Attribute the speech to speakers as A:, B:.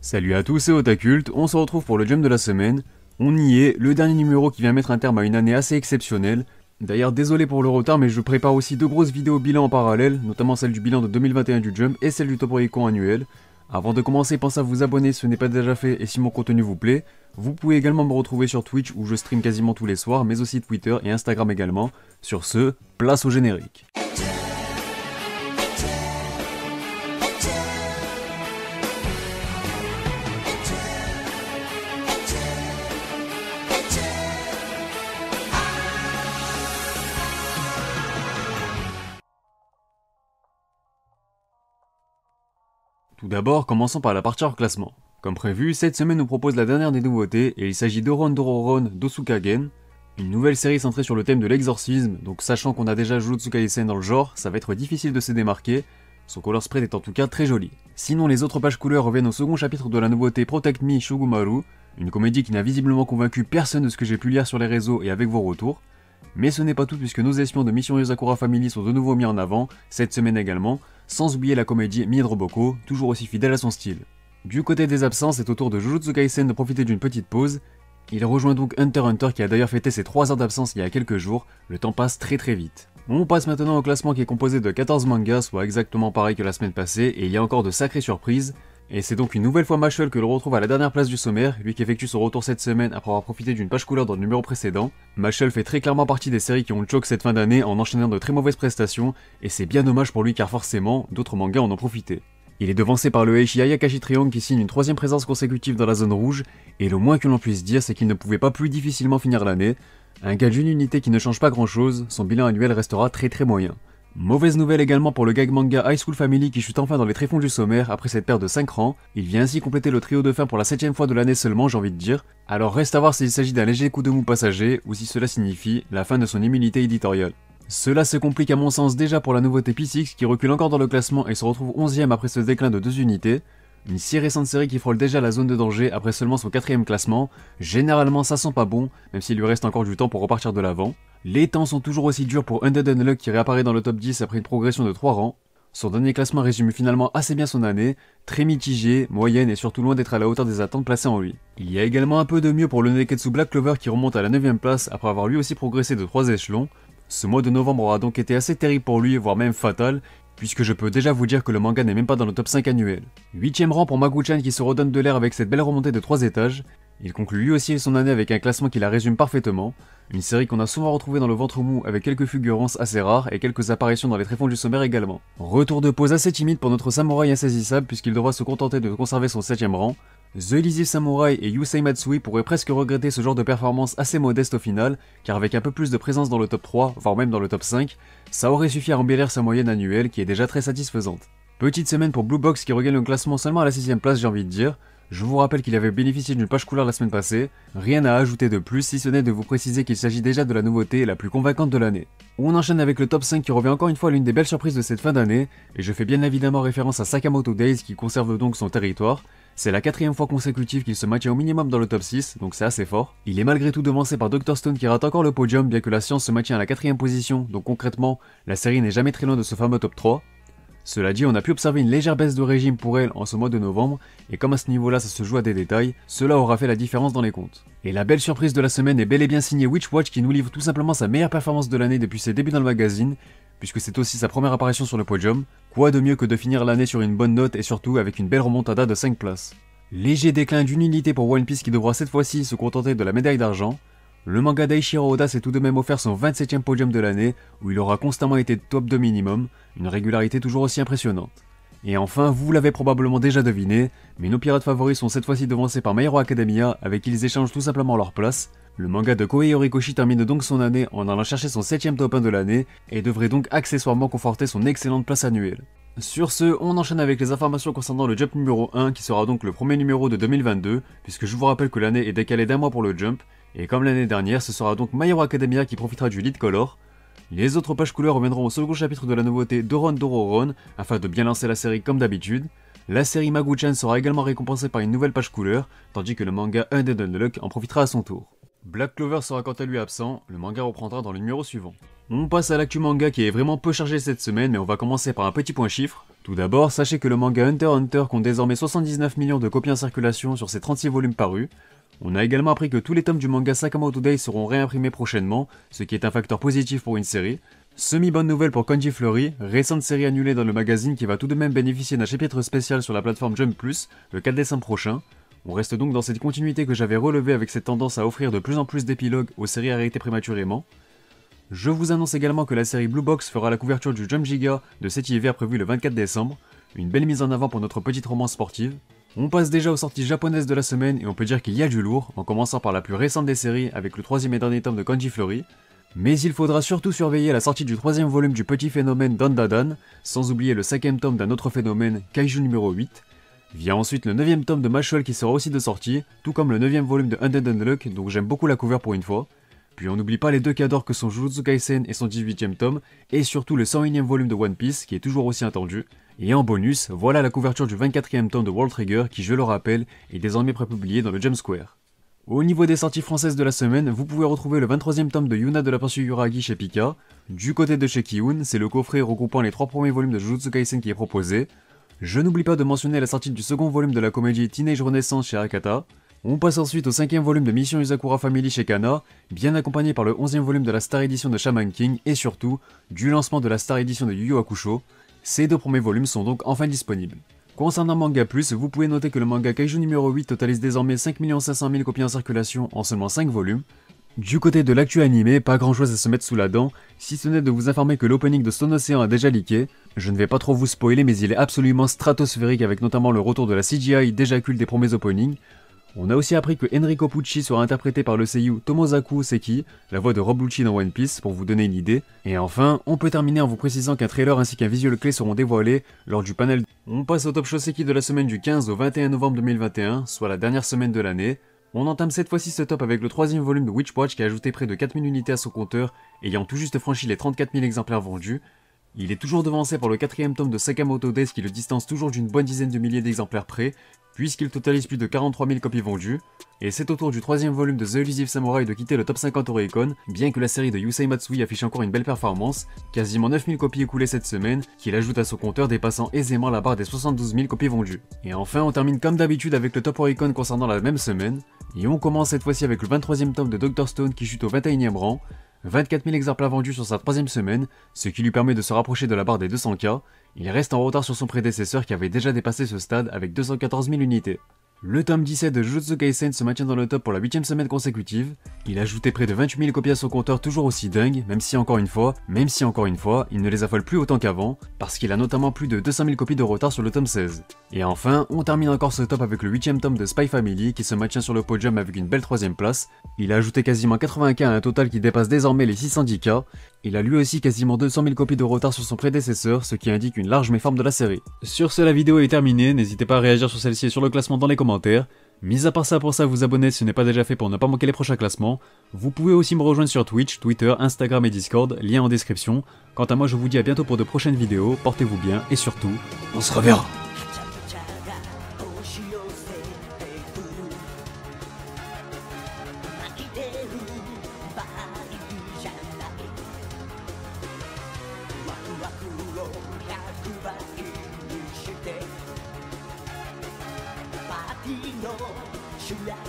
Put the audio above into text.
A: Salut à tous, c'est Otakult, on se retrouve pour le jump de la semaine. On y est, le dernier numéro qui vient mettre un terme à une année assez exceptionnelle. D'ailleurs désolé pour le retard, mais je prépare aussi deux grosses vidéos bilan en parallèle, notamment celle du bilan de 2021 du jump et celle du top Oricon annuel. Avant de commencer, pensez à vous abonner si ce n'est pas déjà fait et si mon contenu vous plaît. Vous pouvez également me retrouver sur Twitch où je stream quasiment tous les soirs, mais aussi Twitter et Instagram également. Sur ce, place au générique. Tout d'abord, commençons par la partie hors classement. Comme prévu, cette semaine nous propose la dernière des nouveautés, et il s'agit d'Oron Dororon Dosukagen, une nouvelle série centrée sur le thème de l'exorcisme, donc sachant qu'on a déjà Jujutsu Kaisen dans le genre, ça va être difficile de se démarquer, son color spread est en tout cas très joli. Sinon les autres pages couleurs reviennent au second chapitre de la nouveauté Protect Me Shugumaru, une comédie qui n'a visiblement convaincu personne de ce que j'ai pu lire sur les réseaux et avec vos retours. Mais ce n'est pas tout puisque nos espions de Mission Yozakura Family sont de nouveau mis en avant, cette semaine également, sans oublier la comédie Miedroboko, toujours aussi fidèle à son style. Du côté des absents, c'est au tour de Jujutsu Kaisen de profiter d'une petite pause. Il rejoint donc Hunter x Hunter qui a d'ailleurs fêté ses 3 heures d'absence il y a quelques jours, le temps passe très vite. On passe maintenant au classement qui est composé de 14 mangas, soit exactement pareil que la semaine passée, et il y a encore de sacrées surprises. Et c'est donc une nouvelle fois Mashle que l'on retrouve à la dernière place du sommaire, lui qui effectue son retour cette semaine après avoir profité d'une page couleur dans le numéro précédent. Mashle fait très clairement partie des séries qui ont le choc cette fin d'année en enchaînant de très mauvaises prestations, et c'est bien dommage pour lui car forcément, d'autres mangas en ont profité. Il est devancé par le Heishi Ayakashi Triangle qui signe une 3ème présence consécutive dans la zone rouge, et le moins que l'on puisse dire c'est qu'il ne pouvait pas plus difficilement finir l'année. Un gars d'une unité qui ne change pas grand chose, son bilan annuel restera très moyen. Mauvaise nouvelle également pour le gag manga High School Family qui chute enfin dans les tréfonds du sommaire après cette perte de 5 rangs. Il vient ainsi compléter le trio de fin pour la 7ème fois de l'année seulement, j'ai envie de dire. Alors reste à voir s'il s'agit d'un léger coup de mou passager ou si cela signifie la fin de son immunité éditoriale. Cela se complique à mon sens déjà pour la nouveauté P6 qui recule encore dans le classement et se retrouve 11ème après ce déclin de 2 unités. Une si récente série qui frôle déjà la zone de danger après seulement son 4ème classement, généralement ça sent pas bon, même s'il lui reste encore du temps pour repartir de l'avant. Les temps sont toujours aussi durs pour Undead Unluck qui réapparaît dans le top 10 après une progression de 3 rangs. Son dernier classement résume finalement assez bien son année, très mitigée, moyenne et surtout loin d'être à la hauteur des attentes placées en lui. Il y a également un peu de mieux pour le Neketsu Black Clover qui remonte à la 9ème place après avoir lui aussi progressé de 3 échelons. Ce mois de novembre aura donc été assez terrible pour lui, voire même fatal, puisque je peux déjà vous dire que le manga n'est même pas dans le top 5 annuel. 8ème rang pour Magu-chan qui se redonne de l'air avec cette belle remontée de 3 étages. Il conclut lui aussi son année avec un classement qui la résume parfaitement, une série qu'on a souvent retrouvée dans le ventre mou avec quelques fulgurances assez rares et quelques apparitions dans les tréfonds du sommaire également. Retour de pause assez timide pour notre samouraï insaisissable puisqu'il devra se contenter de conserver son 7ème rang. The Elusive Samurai et Yusei Matsui pourraient presque regretter ce genre de performance assez modeste au final, car avec un peu plus de présence dans le top 3, voire même dans le top 5, ça aurait suffi à embellir sa moyenne annuelle qui est déjà très satisfaisante. Petite semaine pour Blue Box qui regagne le classement seulement à la 6ème place j'ai envie de dire. Je vous rappelle qu'il avait bénéficié d'une page couleur la semaine passée, rien à ajouter de plus si ce n'est de vous préciser qu'il s'agit déjà de la nouveauté la plus convaincante de l'année. On enchaîne avec le top 5 qui revient encore une fois à l'une des belles surprises de cette fin d'année, et je fais bien évidemment référence à Sakamoto Days qui conserve donc son territoire. C'est la 4ème fois consécutive qu'il se maintient au minimum dans le top 6, donc c'est assez fort. Il est malgré tout devancé par Dr Stone qui rate encore le podium bien que la science se maintient à la 4ème position, donc concrètement, la série n'est jamais très loin de ce fameux top 3. Cela dit, on a pu observer une légère baisse de régime pour elle en ce mois de novembre, et comme à ce niveau-là ça se joue à des détails, cela aura fait la différence dans les comptes. Et la belle surprise de la semaine est bel et bien signée Witchwatch qui nous livre tout simplement sa meilleure performance de l'année depuis ses débuts dans le magazine, puisque c'est aussi sa première apparition sur le podium. Quoi de mieux que de finir l'année sur une bonne note et surtout avec une belle remontada de 5 places. Léger déclin d'une unité pour One Piece qui devra cette fois-ci se contenter de la médaille d'argent. Le manga d'Eiichiro Oda s'est tout de même offert son 27ème podium de l'année, où il aura constamment été top 2 minimum, une régularité toujours aussi impressionnante. Et enfin, vous l'avez probablement déjà deviné, mais nos pirates favoris sont cette fois-ci devancés par My Hero Academia, avec qui ils échangent tout simplement leur place. Le manga de Kohei Horikoshi termine donc son année en allant chercher son 7ème top 1 de l'année, et devrait donc accessoirement conforter son excellente place annuelle. Sur ce, on enchaîne avec les informations concernant le Jump numéro 1, qui sera donc le premier numéro de 2022, puisque je vous rappelle que l'année est décalée d'1 mois pour le Jump, et comme l'année dernière, ce sera donc My Hero Academia qui profitera du lead color. Les autres pages couleurs reviendront au second chapitre de la nouveauté Doron Dororon, afin de bien lancer la série comme d'habitude. La série Magu-chan sera également récompensée par une nouvelle page couleur, tandis que le manga Undead Unluck en profitera à son tour. Black Clover sera quant à lui absent, le manga reprendra dans le numéro suivant. On passe à l'actu manga qui est vraiment peu chargé cette semaine, mais on va commencer par un petit point chiffre. Tout d'abord, sachez que le manga Hunter x Hunter compte désormais 79 millions de copies en circulation sur ses 36 volumes parus. On a également appris que tous les tomes du manga Sakamoto Days seront réimprimés prochainement, ce qui est un facteur positif pour une série. Semi-bonne nouvelle pour Kanji Fleury, récente série annulée dans le magazine qui va tout de même bénéficier d'un chapitre spécial sur la plateforme Jump Plus le 4 décembre prochain. On reste donc dans cette continuité que j'avais relevée avec cette tendance à offrir de plus en plus d'épilogues aux séries arrêtées prématurément. Je vous annonce également que la série Blue Box fera la couverture du Jump Giga de cet hiver prévu le 24 décembre, une belle mise en avant pour notre petite romance sportive. On passe déjà aux sorties japonaises de la semaine et on peut dire qu'il y a du lourd, en commençant par la plus récente des séries avec le 3e et dernier tome de Kanji Fleury. Mais il faudra surtout surveiller la sortie du 3e volume du petit phénomène Dandadan, sans oublier le 5e tome d'un autre phénomène, Kaiju numéro 8. Vient ensuite le 9e tome de Mashle qui sera aussi de sortie, tout comme le 9e volume de Undead Unluck, donc j'aime beaucoup la cover pour une fois. Puis on n'oublie pas les deux cadors que sont Jujutsu Kaisen et son 18e tome, et surtout le 101e volume de One Piece qui est toujours aussi attendu. Et en bonus, voilà la couverture du 24e tome de World Trigger qui, je le rappelle, est désormais prépublié dans le Jump Square. Au niveau des sorties françaises de la semaine, vous pouvez retrouver le 23e tome de Yuna de la Pensée Yuragi chez Pika. Du côté de chez Kiun, c'est le coffret regroupant les 3 premiers volumes de Jujutsu Kaisen qui est proposé. Je n'oublie pas de mentionner la sortie du second volume de la comédie Teenage Renaissance chez Akata. On passe ensuite au 5e volume de Mission Isakura Family chez Kana, bien accompagné par le 11e volume de la Star Edition de Shaman King et surtout, du lancement de la Star Edition de Yu Yu Hakusho. Ces 2 premiers volumes sont donc enfin disponibles. Concernant Manga Plus, vous pouvez noter que le manga Kaiju numéro 8 totalise désormais 5 500 000 copies en circulation en seulement 5 volumes. Du côté de l'actu animé, pas grand chose à se mettre sous la dent, si ce n'est de vous informer que l'opening de Stone Ocean a déjà leaké. Je ne vais pas trop vous spoiler, mais il est absolument stratosphérique avec notamment le retour de la CGI déjà culte des premiers openings. On a aussi appris que Enrico Pucci sera interprété par le seiyuu Tomozaku Seki, la voix de Rob Lucci dans One Piece, pour vous donner une idée. Et enfin, on peut terminer en vous précisant qu'un trailer ainsi qu'un visuel clé seront dévoilés lors du panel. On passe au Top Shoseki de la semaine du 15 au 21 novembre 2021, soit la dernière semaine de l'année. On entame cette fois-ci ce top avec le 3e volume de Witch Watch qui a ajouté près de 4000 unités à son compteur, ayant tout juste franchi les 34 000 exemplaires vendus. Il est toujours devancé par le 4e tome de Sakamoto Days qui le distance toujours d'une bonne dizaine de milliers d'exemplaires près, puisqu'il totalise plus de 43 000 copies vendues. Et c'est au tour du 3e volume de The Elusive Samurai de quitter le top 50 Oricon, bien que la série de Yusei Matsui affiche encore une belle performance, quasiment 9000 copies écoulées cette semaine, qu'il ajoute à son compteur dépassant aisément la barre des 72 000 copies vendues. Et enfin on termine comme d'habitude avec le top Oricon concernant la même semaine, et on commence cette fois-ci avec le 23e tome de Dr Stone qui chute au 21e rang, 24 000 exemplaires vendus sur sa 3e semaine, ce qui lui permet de se rapprocher de la barre des 200K, il reste en retard sur son prédécesseur qui avait déjà dépassé ce stade avec 214 000 unités. Le tome 17 de Jujutsu Kaisen se maintient dans le top pour la 8e semaine consécutive. Il a ajouté près de 28 000 copies à son compteur toujours aussi dingue, même si encore une fois, il ne les affole plus autant qu'avant, parce qu'il a notamment plus de 200 000 copies de retard sur le tome 16. Et enfin, on termine encore ce top avec le 8e tome de Spy Family qui se maintient sur le podium avec une belle 3e place. Il a ajouté quasiment 80K à un total qui dépasse désormais les 610K. Il a lui aussi quasiment 200 000 copies de retard sur son prédécesseur, ce qui indique une large méforme de la série. Sur ce, la vidéo est terminée, n'hésitez pas à réagir sur celle-ci et sur le classement dans les commentaires. Mis à part ça, pour ça, vous abonner si ce n'est pas déjà fait pour ne pas manquer les prochains classements. Vous pouvez aussi me rejoindre sur Twitch, Twitter, Instagram et Discord, lien en description. Quant à moi, je vous dis à bientôt pour de prochaines vidéos, portez-vous bien et surtout, on se reverra.
B: 「パーティーの主役